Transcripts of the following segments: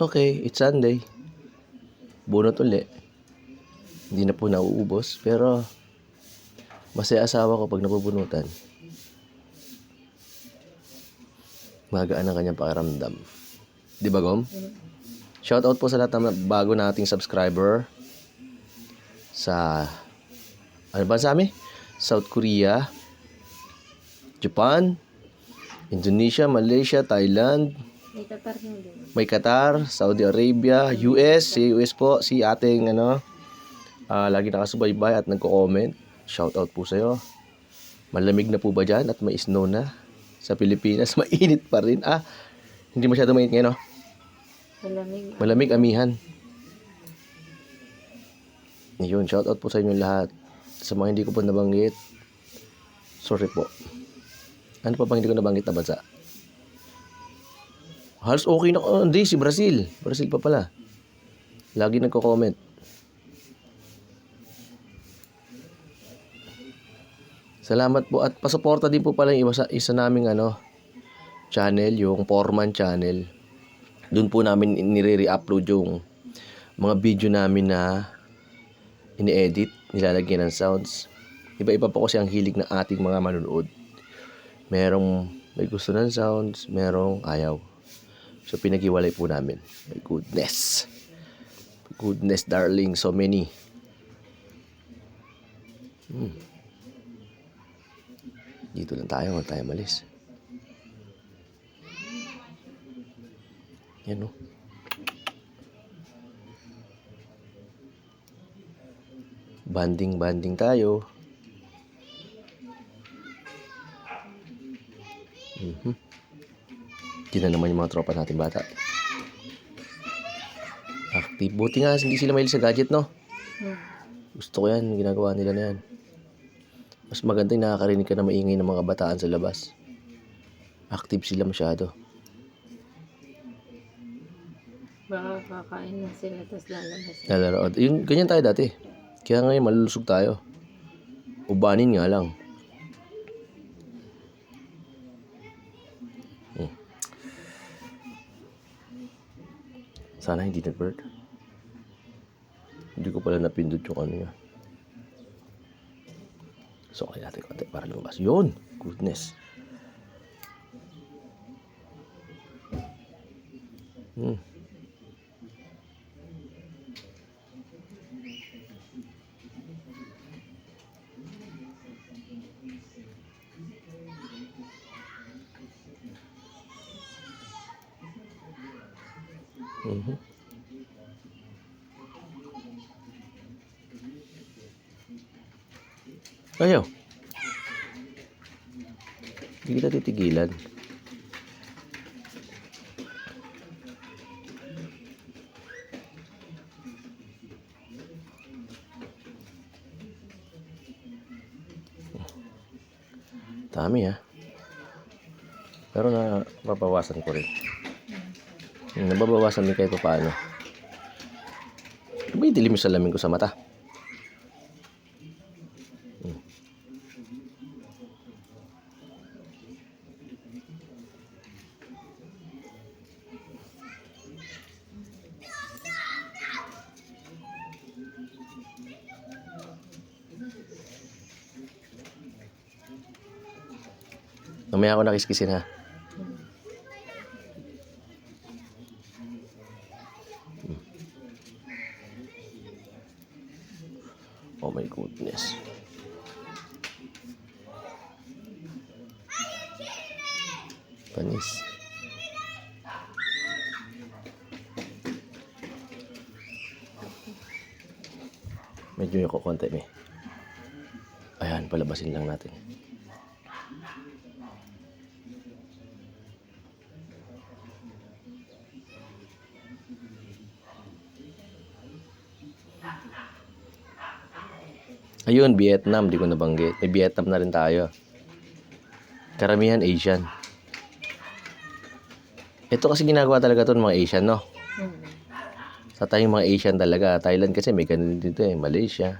Okay, it's Sunday. Bunot uli. Hindi na po nauubos, pero masaya asawa ko pag napubunutan. Magaan ang kanyang pakiramdam. Di ba, Gom? Shoutout po sa lahat ng bago nating subscriber sa ano ba sa amin? South Korea, Japan, Indonesia, Malaysia, Thailand, may Qatar, Saudi Arabia, US, si US po, si ating lagi nakasubaybay at nagko-comment. Shoutout po sa'yo. Malamig na po ba dyan at may snow na? Sa Pilipinas, mainit pa rin. Hindi masyado mainit ngayon, no? Malamig amihan. Yun, shoutout po sa inyo lahat. Sa mga hindi ko po nabanggit, sorry po. Ano pa bang hindi ko nabanggit na bansa? Halos okay na. Hindi, si Brazil. Brazil pa pala. Lagi nagko-comment. Salamat po. At pasuporta din po pala yung isa naming channel, yung Foreman channel. Doon po namin nire-re-upload yung mga video namin na ini-edit, nilalagyan ng sounds. Iba-iba po kasi ang hilig ng ating mga manunood. Merong may gusto ng sounds, merong ayaw. So pinag-iwalay po namin. My goodness. Goodness darling, so many. Dito lang tayo, huwag tayo malis. Yan o. Banding tayo. Hindi na naman yung mga tropa natin bata. Active. Buti nga hindi sila mahilig sa gadget, no? Gusto ko yan, ginagawa nila na yan. Mas maganda yung nakakarinig ka na maingay ng mga bataan sa labas. Active sila masyado. Baka kakain na sila tapos lalabas. Lalaro. Yung ganyan tayo dati. Kaya ngayon malulusog tayo. Ubanin nga lang. Sana hindi nag-bird. Hindi ko pala napindot yung ano niya. So, kaya natin konti para lumabas. Yun! Goodness. Ayaw. Hindi kita titigilan. Dami pero nababawasan ko rin. Nababawasan din kahit paano. May dilim yung salamin ko sa mata. Mamaya ako nakiskisin ha. Oh my goodness. Panis. Medyo yung kukonti may. Ayan, palabasin lang natin. Ayun, Vietnam, di ko nabanggit. May Vietnam na rin tayo. Karamihan Asian. Ito kasi ginagawa talaga to ng mga Asian, no? Mm. Sa tayong mga Asian talaga. Thailand kasi may ganun dito eh. Malaysia.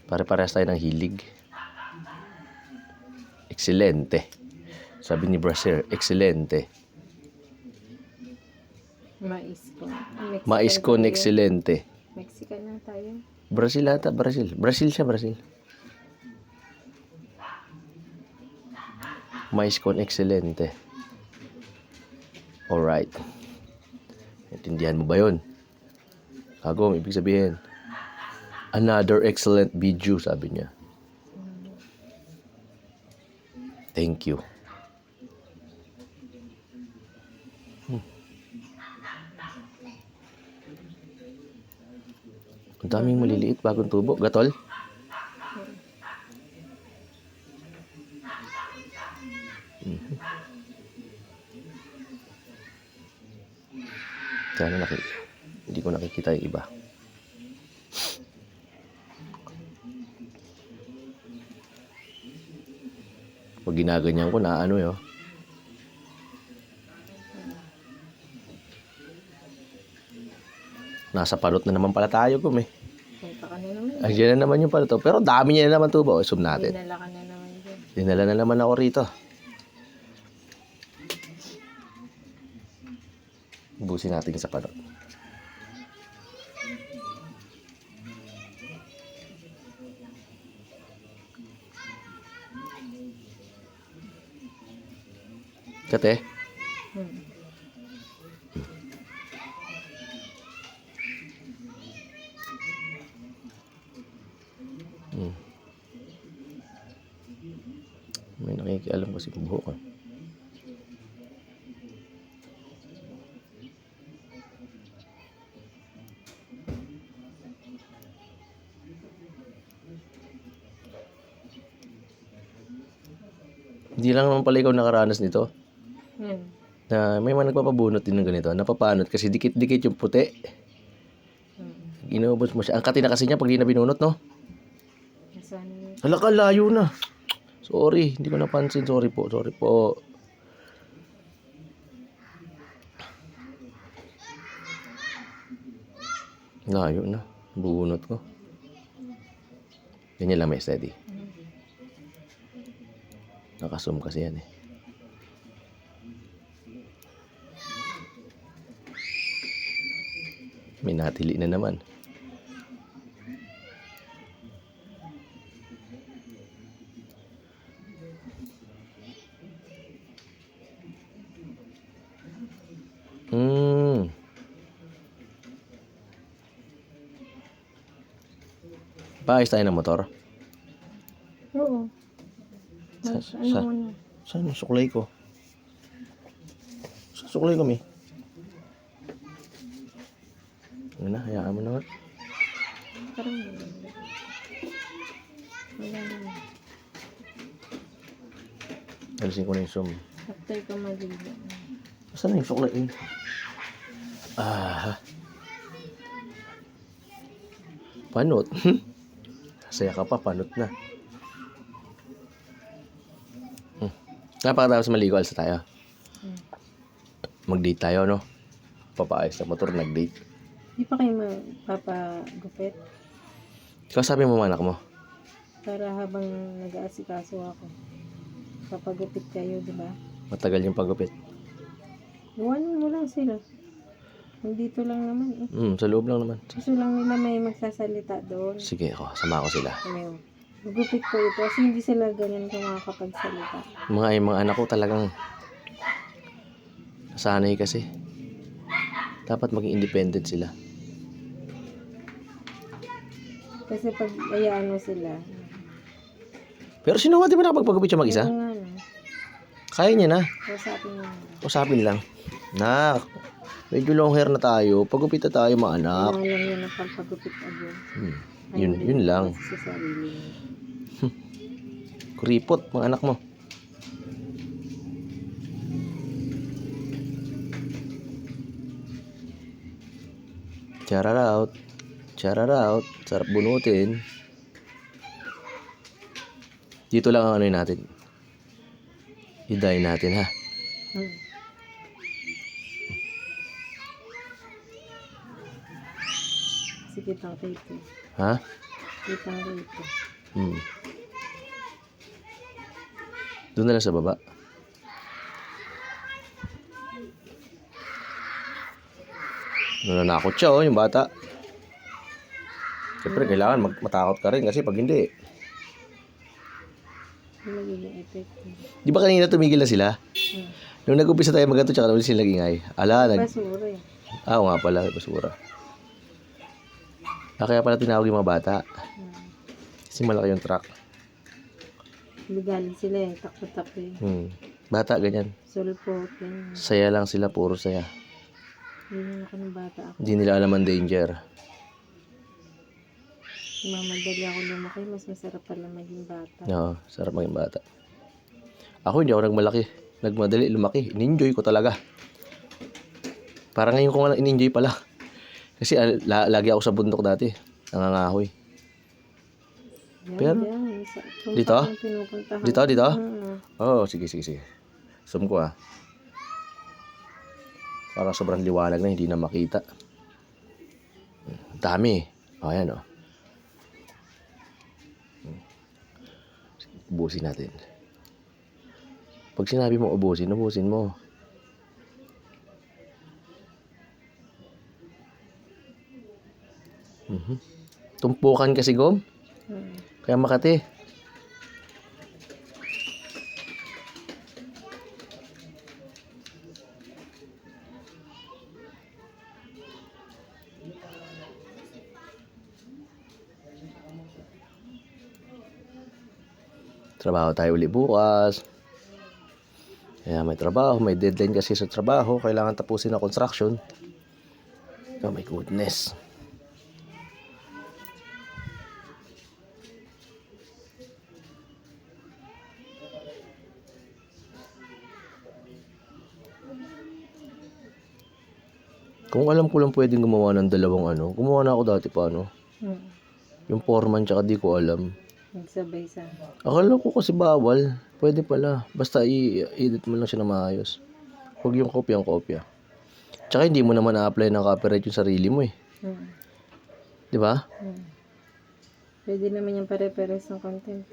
Pare-parehas tayo ng hilig. Excelente. Sabi ni Brazil, excelente. Mais ko. Mexican Mais con tayo. excelente. Mexican na tayo. Brazil ata, Brazil. Brazil siya, Brazil. Mais con excelente. Alright. Intindihan mo ba yun? Kagong, ibig sabihin, another excellent video, sabi niya. Thank you. Ang daming maliliit, bagong tubo. Gatol? Sana hindi ko nakikita yung iba. Pag ginaganyan ko na ano yun. Nasa parot na naman pala tayo gum eh. Punta ka na naman. Andiyan na naman yung parot. Pero dami niya na naman tubo. Zoom natin. Dinala ka na naman dyan. Dinala na naman ako rito. Ubusin natin sa parot. Kate? Hmm. May nakikialam kasi buhok ah. Hindi lang naman pala ikaw nakaranas nito. Yan. Na may mga nagpapabunot din ng ganito. Napapanot kasi dikit-dikit yung puti. Inubos mo siya. Ang katina kasi niya pag di na binunot, no? Nasaan? Hala ka, layo na. Sorry, hindi ko napansin. Sorry po, sorry po. Layo na. Bunot ko. Ganyan lang may steady. Nakasum kasi yan eh. May natili na naman. Paayos tayo ng motor. Oo. Ano mo na? Saan yung suklay ko? Saan suklay ko, Mi? Ano na, hayaan mo naman. Parang gano'n. Wala naman. Alisin ko na yung zoom. After ka maligo. Saan na yung suklay? Panot. Saya ka pa, panot na. Napakatapos maligo, alsa tayo. Mag-date tayo, no? Papaayos na motor, nag-date. Di pa kayo magpapagupit? Ikaw sabi mo mga anak mo, Para habang nag-aasikaso ako. Papagupit kayo, di ba? matagal yung paggupit. Iwanan mo lang sila. Nandito lang naman eh. Sa loob lang naman. Gusto lang nila may magsasalita doon. Sige ako, sama ko sila. Ayaw. Gupit ko ito kasi hindi sila ganyan kung makakapagsalita. Mga anak ko talagang nasanay kasi. Dapat maging independent sila. Kasi pag ayaan mo sila. Pero sino nga di ba nakapagpagupit siya mag-isa? Ano nga no? Kaya niya na. Kausapin mo. Usapin lang. Nak, medyo long hair na tayo. Pagupit na tayo mga anak. Kailangan lang yan ang pagpagupit agad. Yun lang. Sa sarili mo. Kuripot, mga anak mo. Shout out. Sarap bunutin. Dito lang ang ano natin. I-dye natin ha. Hmm. Kasi kitang rito. Ha? Kitang rito. Doon na lang sa baba. Nananakot siya yung bata. Siyempre, kailangan matakot ka rin kasi pag hindi. Yung magiging effect. Di ba kanina tumigil na sila? Hmm. Nung nag-umpisa tayo magganto tsaka naman sila nagingay. Basura eh. Oo nga pala, basura. Kaya pala tinawag yung mga bata. Hmm. Kasi malaki yung truck. Ligali sila eh. Takbo-takbo eh. Bata, ganyan. Sulpot. Ganyan. Saya lang sila, puro saya. Ganyan ako ng bata ako. Hindi nila alam ang danger. Mamadali ako lumaki. Mas masarap pala maging bata. Oo, sarap maging bata. Ako hindi ako nagmalaki. Nagmadali lumaki. In-enjoy ko talaga. Parang ngayon ko nga lang in-enjoy pala. Kasi lagi ako sa bundok dati. Nangangahoy. Pero, dito? Dito? Oo, sige. Zoom ko Parang sobrang liwanag na, hindi na makita. Dami. Ayan Ubusin natin. Pag sinabi mo ubusin mo. Tumpukan kasi gom. Kaya Makati. Trabaho tayo uli bukas. Kaya may trabaho, may deadline kasi sa trabaho. Kailangan tapusin ang construction. Oh my goodness. Kung alam ko lang pwedeng gumawa ng dalawang gumawa na ako dati pa yung foreman tsaka di ko alam. Nagsabay sa. Akala ko kasi bawal. Pwede pala. Basta i-edit mo lang siya na maayos. Huwag yung kopya. Tsaka hindi mo naman na-apply ng copyright yung sarili mo eh. Di ba? Pwede naman yung pare-pares ng content.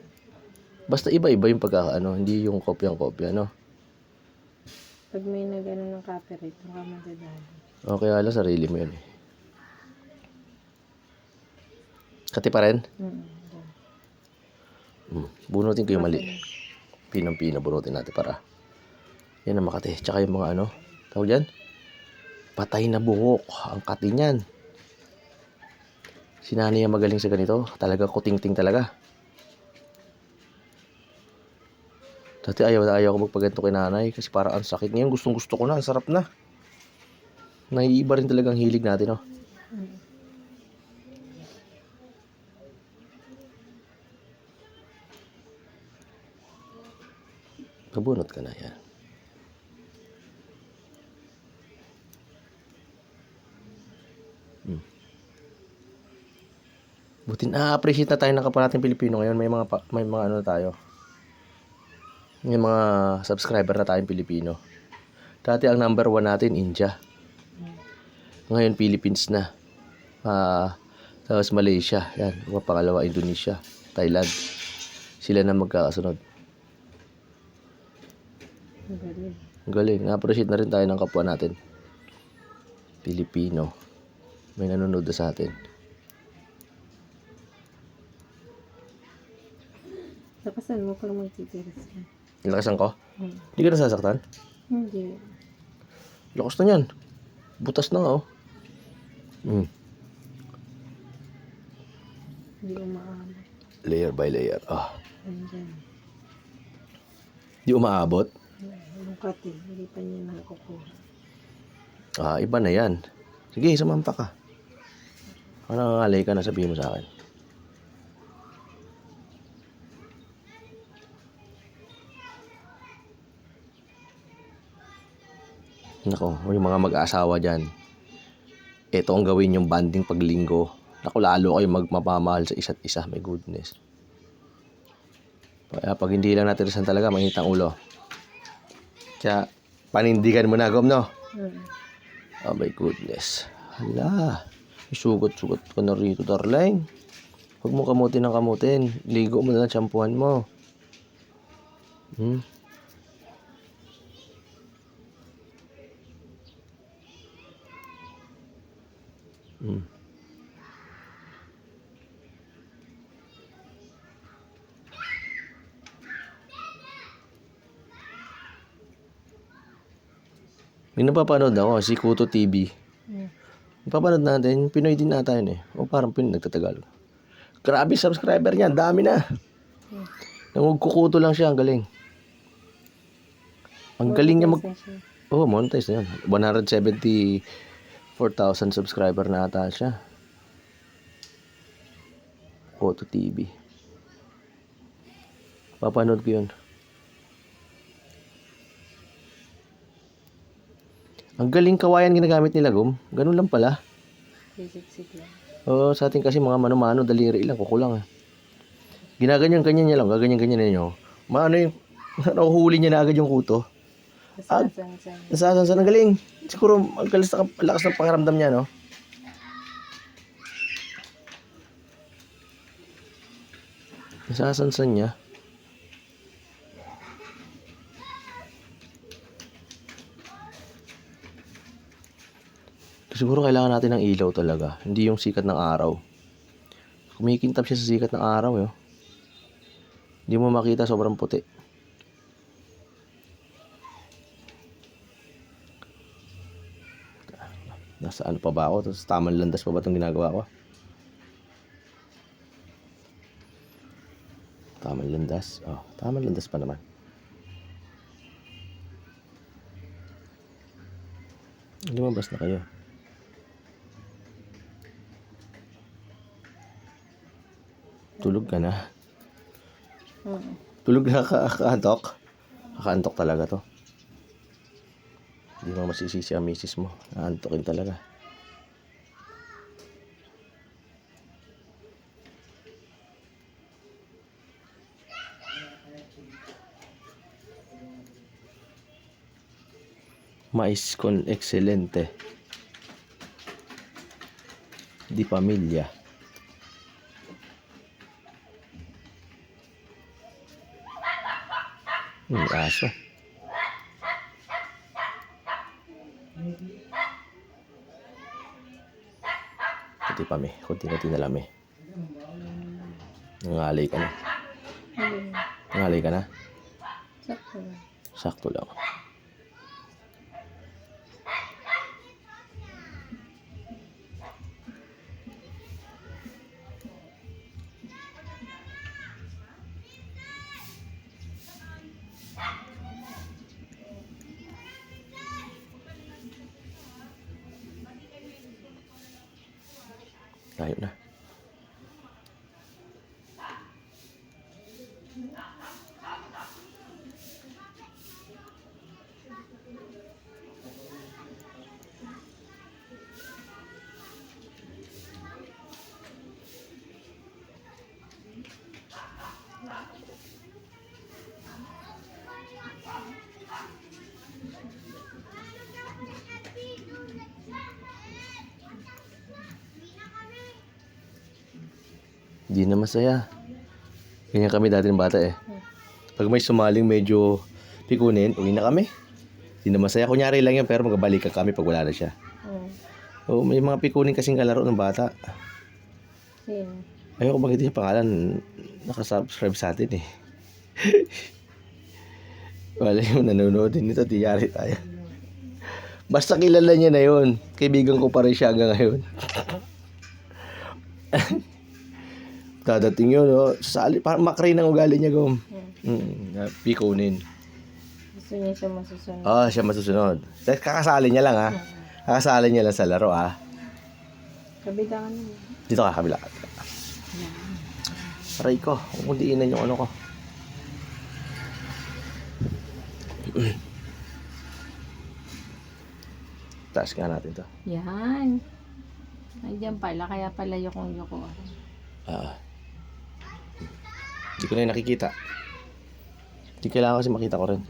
Basta iba-iba yung pagkakaano. Hindi yung kopya-kopya, no? Pag may nag-ano ng copyright, baka madadali. O kaya lang sarili mo yun eh. Kati pa rin? Bunutin ko yung mali. Pinang-pina, bunutin natin para. Yan ang Makati. Tsaka yung mga tawag dyan? Patay na buhok. Ang kati niyan. Si nanay ang magaling sa ganito. Talaga kuting-ting talaga. Dati ayaw ko magpaganto kay nanay. Kasi parang ang sakit. Ngayon gustong gusto ko na. Ang sarap na. Naiiba rin talagang hilig natin Pabunot ka na yan. Buti na-appreciate na tayo ng kapwa natin Pilipino ngayon. May mga na tayo. May mga subscriber na tayong Pilipino. Dati ang number 1 natin, India. Ngayon, Philippines na. Tapos Malaysia. Yan. Pangalawa, Indonesia. Thailand. Sila na magkakasunod. Galing. Na-appreciate na rin tayo ng kapwa natin. Pilipino. May nanonood na sa atin. Lakasan mo kung magtitiris ka. Lakasan ko? Hindi ka nasasaktan? Hindi. Lakas na yan. Butas na nga Hindi umaabot. Layer by layer. Andyan. Di umaabot? Yung kati, hindi pa niya nakukuha. Iba na yan. Sige, sumampa ka. Kung nangangalay ka na, sabihin mo sa akin. Nako, yung mga mag-aasawa dyan. Ito ang gawin yung banding paglinggo. Naku, lalo kayo magmamahal sa isa't isa. My goodness. Kaya pag hindi lang natirisan talaga, mainit ang ulo. Kaya, panindigan mo na, Gom, no? Oh my goodness. Hala. Sugot-sugot ka na rito, darling. Huwag mo kamutin ng kamutin. Ligo mo na lang, tsampuhan mo. Hmm? Hmm. May napapanood ako, si Kuto TV. Napapanood natin, Pinoy din nata yun eh. O parang Pinoy, nagtatagalog. Grabe, subscriber niya, dami na. Nangugkukuto lang siya, ang galing. Ang galing niya monetize na yun. 174,000 subscriber na ata siya. Kuto TV. Papanood ko yun. Ang galing kawayan ginagamit nila, Gum. Ganun lang pala. Siksik lang. Oo, sa atin kasi mga mano-mano, daliri lang, kukulang ah. Ginaganyan-ganyan niya lang, gaganyan-ganyan ninyo. Maano yung, nahuhuli niya na agad yung kuto. Nasasansan, ang galing. Siguro, ang lakas ng pangaramdam niya, no? Nasasansan niya. Siguro kailangan natin ng ilaw talaga. Hindi yung sikat ng araw. Kumikintab siya sa sikat ng araw, yo. Hindi mo makita, sobrang puti. Nasa ano pa ba ako? Tapos tamang landas pa ba itong ginagawa ko? Tamang landas? Oh, tamang landas pa naman. Lumabas na kayo. Tulog ka na. Tulog na kakaantok. Kakaantok talaga to. Hindi mo masisisi ang misis mo. Naantokin talaga. Mais con excelente. Di pamilya. Aso. Kunti pa me. Kunti-kunti na lang me. Nangalay ka na. Nangalay ka na? Sakto lang. Sakto lang. Tayo na. Hindi na masaya. Ganyan kami dati ng bata eh. Pag may sumaling medyo pikunin, uwi na kami. Hindi na masaya. Kunyari lang yan pero magabalikan kami pag wala na siya. Oo, may mga pikunin kasing kalaro ng bata. Sino? Ayoko magitin yung pangalan. Nakasubscribe sa atin eh. Wala yung nanonood din nito. Tiyari tayo. Basta kilala niya na yun. Kaibigan ko pa rin siya hanggang ngayon. Dadating yun, no? Sali, parang makray ng ugali niya, Gom. Pikunin. Gusto niya siya masusunod. Siya masusunod. Kakasali niya lang, ha? Kakasali niya lang sa laro, ha? Kabitangan niya. Dito ka, kabila. Aray ko, kung diinan yung ano ko. Taas nga natin to. Yan. Nandiyan pala, kaya pala yung yuko. Hindi ko na yung nakikita. Hindi kailangan kasi makita ko rin.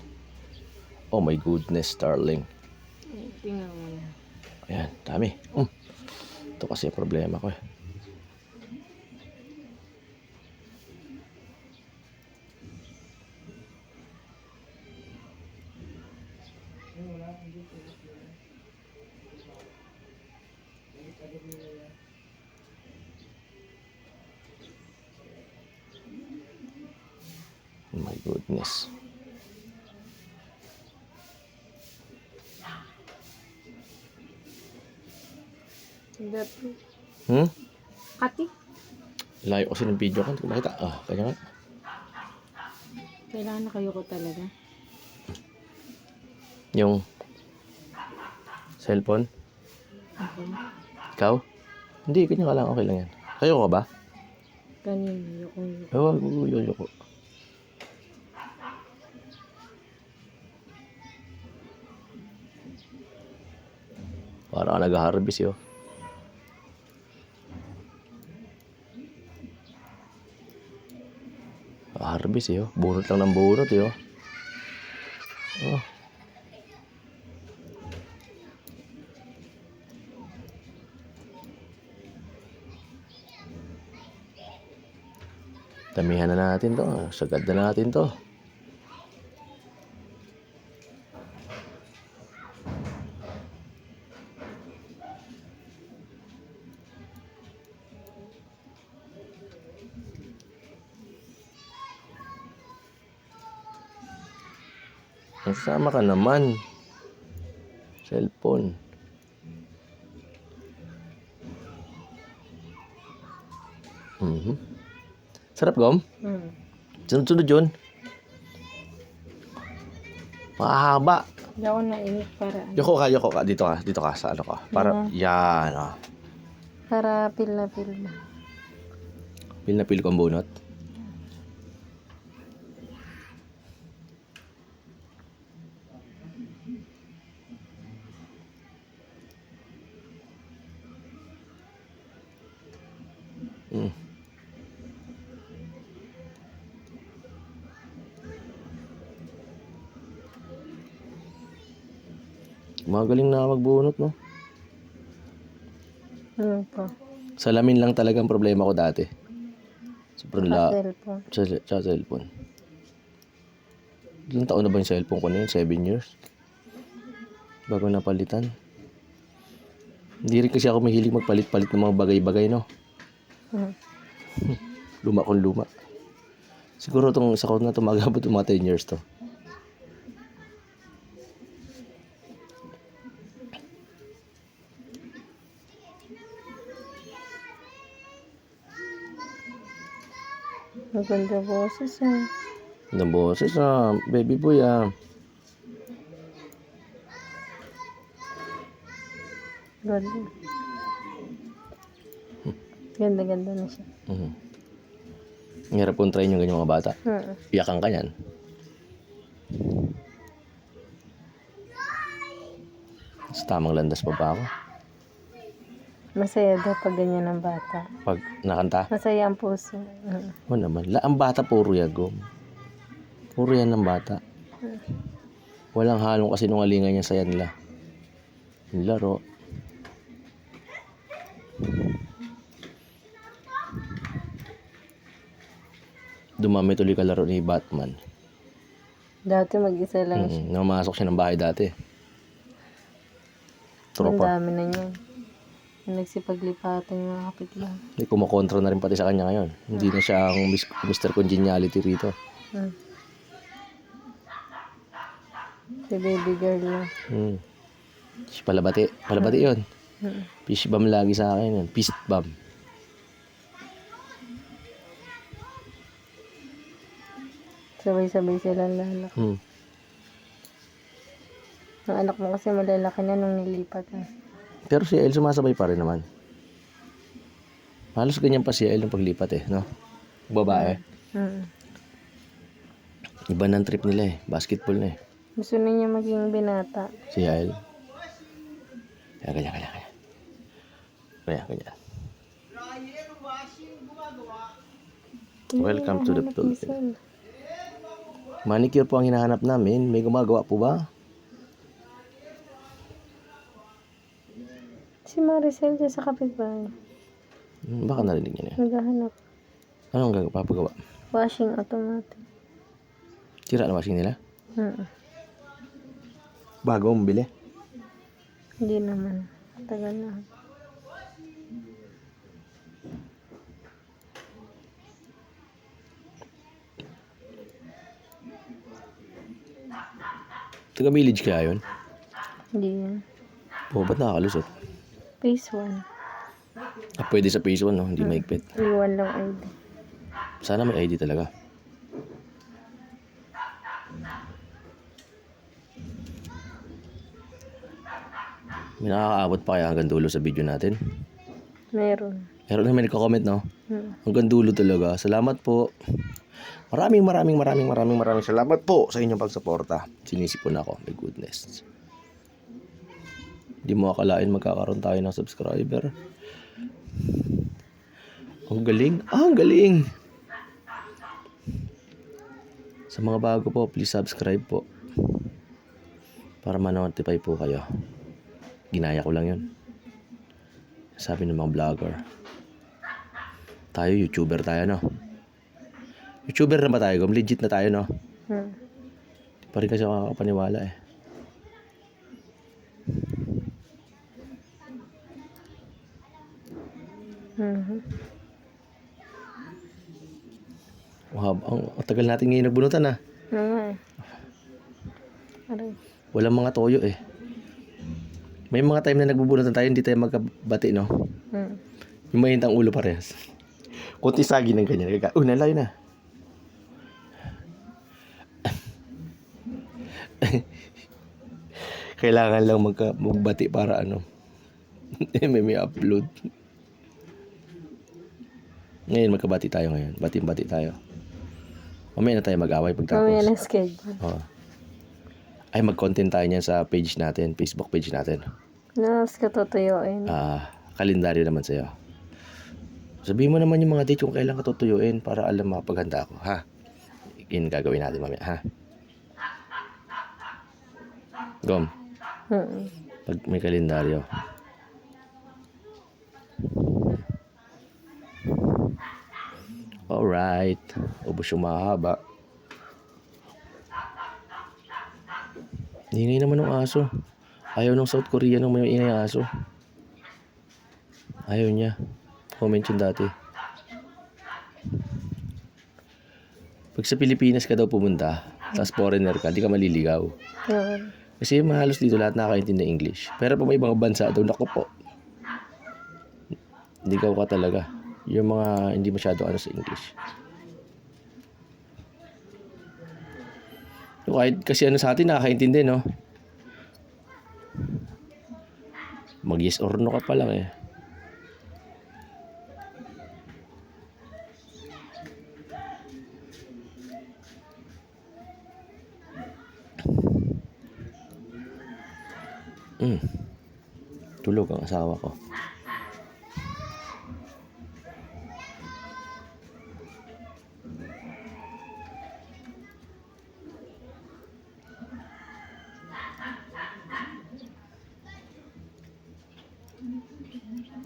Oh my goodness, darling. Tingnan mo na. Ayan, dami. Ito kasi ang problema ko eh. Oh my goodness. Dati. Hmm? Kati. Layo kasi ng video ko. Hindi ko makita. Kaya nga. Kailangan na kayo ko talaga. Yung cellphone. Okay. Ikaw? Hindi, kanya ka lang. Okay lang yan. Kayo ka ba? Kanina, yung Ayoko. Para ka nag-harvest yun. Harvest yun. Bunot lang ng bunot yun. Oh. Damihan na natin to. Sagad na natin to. Nasama ka naman. Cellphone. Sarap, Gom? Sunod-sunod yun. Mahaba. Hindi ako nainit para ano. Yoko ka. Dito ka. Sa ano ka. Para, yan. Para pil na pil mo. Pil na pil ko ang bunot. Magaling na magbunot, no? Ano po? Salamin lang talaga ang problema ko dati. Sobrang Cellphone. sa cellphone. Ilang taon na ba yung cellphone ko na yun? 7 years? Bago napalitan. Hindi rin kasi ako mahilig magpalit-palit ng mga bagay-bagay, no? Luma kong luma. Siguro itong isa ko na tumagabot ng mga 10 years to. Maganda boses eh. Ang boses baby boy Ganda. Ganda-ganda na siya. Ang hirap kong try yung ganyan mga bata. Iyakan ka yan. Sa tamang landas pa ba ako? Masaya daw pag ganyan ang bata. Pag nakanta? Masaya ang puso. Oo naman. Ang bata puro yagom. Puro yan ng bata. Walang halong kasinungalingan niya sa yan nila. Yung laro. Dumami tuloy kalaro ni Batman. Dati mag-isa lang siya. Namasok siya ng bahay dati. Ang Tropa. dami na niya. Nagsipaglipatan yung mga kapitbahay. Hindi, kumakontra na rin pati sa kanya ngayon. Hindi na siya ang Mr. Congeniality rito. Si baby girl lang. Si Palabati. Palabati yun. Fish bomb lagi sa akin yun. Fist bomb. Sabay-sabay silang lalak. Ang anak mo kasi malalaki na nung nilipat. Pero si El sumasabay pa rin naman. Halos ganyan pa si El ng paglipat no? Babae. Iba ng trip nila basketball na Gusto na niya maging binata. Si El. Kaya. Welcome to the Philippines. Manicure po ang hinahanap namin. May gumagawa po ba? Si Maricel dyan sa kapitbahay. Baka narinig niya na yan. Naghahanap. Anong papagawa? Washing automatic. Sira na washing nila? Mm. Bago mong bili? Hindi naman. Tagal na. Taga village kaya yun? Hindi yan. Ba't nakakalusot? Phase 1. Pwede sa phase 1, no? Hindi maigpit. Iwan lang ID. Sana may ID talaga. May nakakaabot pa kaya hanggang dulo sa video natin? Meron. Meron na may nagko-comment, no? Mm. Hanggang dulo talaga. Salamat po. Maraming salamat po sa inyong pagsuporta. Sinisipon ako. My goodness. Hindi mo akalain magkakaroon tayo ng subscriber. Ang galing. Ang galing. Sa mga bago po, please subscribe po. Para ma-notify po kayo. Ginaya ko lang yun. Sabi ng mga vlogger. Tayo, YouTuber tayo, no? YouTuber na ba tayo? Legit na tayo, no? Mm. Di pa rin kasi ako nakakapaniwala, eh. Mhm. Wow, ang tagal natin ngayon nagbunutan, ah. Oo nga eh. Aray. Walang mga toyo, eh. May mga time na nagbubunutan tayo, hindi tayo magkabati, no? Mm. Yung mahintang ulo parehas. Kunti sagi ng ganyan. Nalayo na. Kailangan lang magbati para ano. may upload. Ngayon magkabati tayo ngayon. Bati-bati tayo. Mamaya na tayo mag-away pagtapos. Mamaya na schedule. Oo. Ay, mag-content tayo niyan sa page natin. Facebook page natin. Nas ka tutuyuin. Kalendaryo naman sa'yo. Sabihin mo naman yung mga date kung kailan ka tutuyuin para alam mapaghanda ako, ha? Yun gagawin natin mamaya, ha? Gom, Mm. pag may kalendaryo. Alright. Ubus yung mahaba. Ingay naman ng aso. Ayaw ng South Korea ng may ingay aso. Ayaw niya. Comment yun dati. Pag sa Pilipinas ka daw pumunta, tapos foreigner ka, di ka maliligaw. Oo. Kasi mahalos dito lahat nakakaintindi ng English. Pero pa may ibang bansa daw, naku po. Ligaw ka talaga. Yung mga hindi masyado ano sa English. So, kahit kasi ano sa atin nakakaintindi, no? Mag yes or no ka pa lang, eh. Tulog ang asawa ko.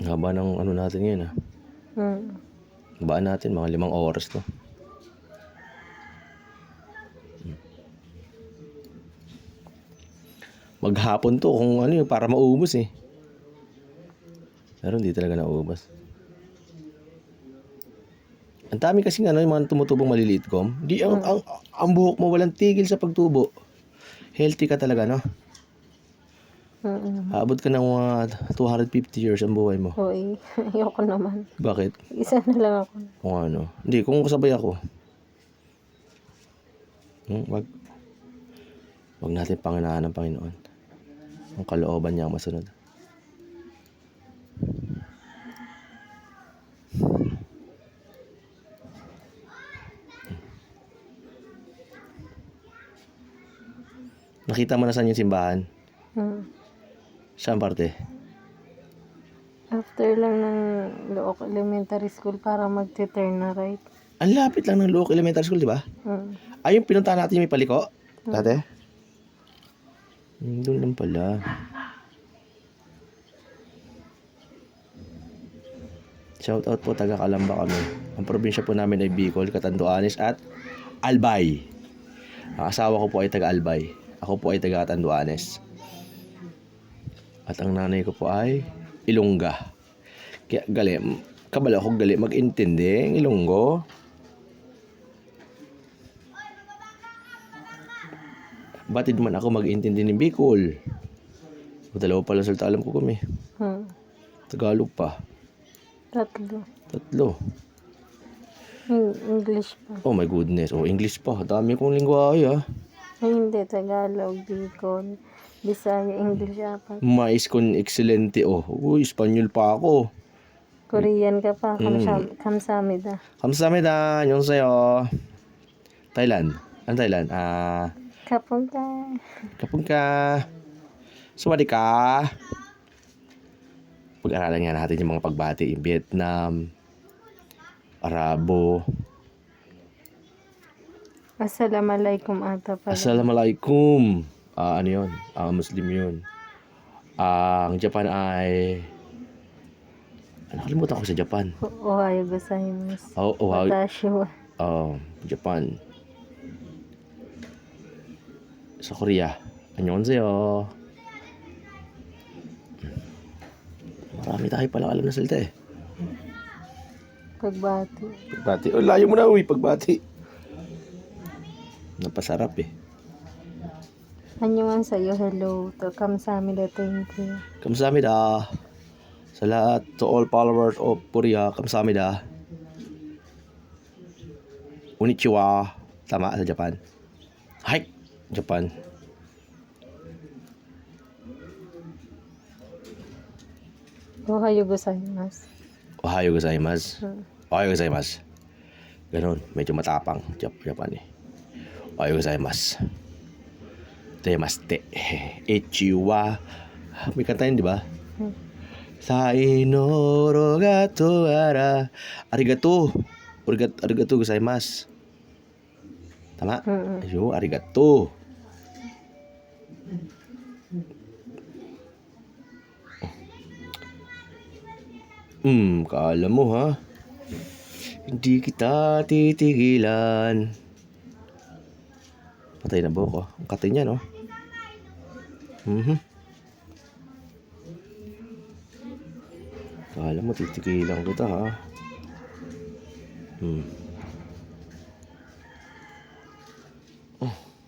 Haba ng ano natin ngayon, ah. Mm. Habaan natin mga 5 oras to. Maghapon to kung ano yung para maubos, eh. Pero hindi talaga naubos. Ang dami kasi ano yung mga tumutubong maliliit, Kom. Di ang buhok mo walang tigil sa pagtubo. Healthy ka talaga, no? Mm. Aabot ka ng mga 250 years ang buhay mo. Hoy, ayoko naman. Bakit? Isa na lang ako. Kung ano. Hindi, kung kasabay ako. Wag natin panginahan ng Panginoon. Ang kalooban niya ang masunod. Nakita mo na saan yung simbahan? Mm. Saan parte? After lang ng Look Elementary School para mag-turn na right. Ang lapit lang ng Luok Elementary School, di ba? Mm. Ay, yung pinuntahan natin yung may paliko? Dati? Doon lang pala. Shout out po, taga Calamba kami. Ang probinsya po namin ay Bicol, Catanduanes at Albay. Ang asawa ko po ay taga Albay. Ako po ay taga Catanduanes. At ang nanay ko po ay Ilongga. Kaya gali, kabala ko gali mag-intindi ng Ilonggo. Batid man ako mag-intindi ng Bicol. Dalawa pala salita alam ko kami. Tagalog pa. Tatlo. English pa. Oh my goodness. Oh, English pa. Dami kong lingwahe ah. Ay, hindi. Tagalog, Bicol, Bisaya, English apat. Mais con excelente oh. Uy, Espanyol pa ako. Korean ka pa. Kamsamida. Kamsahamnida. Annyeonghaseyo. Thailand. Ano Thailand? Kapunta. Kapungka. Sawadika. Pag-aralan nga natin yung mga pagbati in Vietnam, Arabo. Assalamualaikum ata pala. Assalamualaikum. Ano yun? Muslim yun. Ang Japan ay... Nakalimutan ko sa Japan. Ohayo gozaimasu. Watashi wa. Japan. Sa Korea. Annyeonghaseyo. Marami tayo pala alam na salita eh. Pagbati. Pagbati. Oh, layo mo na uy, pagbati. Napasarap eh. Annyeong sa'yo, hello. To kamsamida, thank you. Kamsahamnida. Sa lahat, to all followers of Korea, kamsahamnida. Konnichiwa. Tama sa Japan. Hi! Japan. Ohayo gozaimasu. Ohayo gozaimasu. Ohayo gozaimasu. Ganon, medyo matapang Japan eh. Ohayo gozaimasu. Temaste. Ichiwa. May kanta yun, di ba? Sainoro gato ara. Arigato. Arigato gozaimasu. Tama? Ayo, arigato. Kala mo ha? Hindi kita titigilan. Patay na buhok oh. Ang katay niya no? Kala mo titigilan kita ha?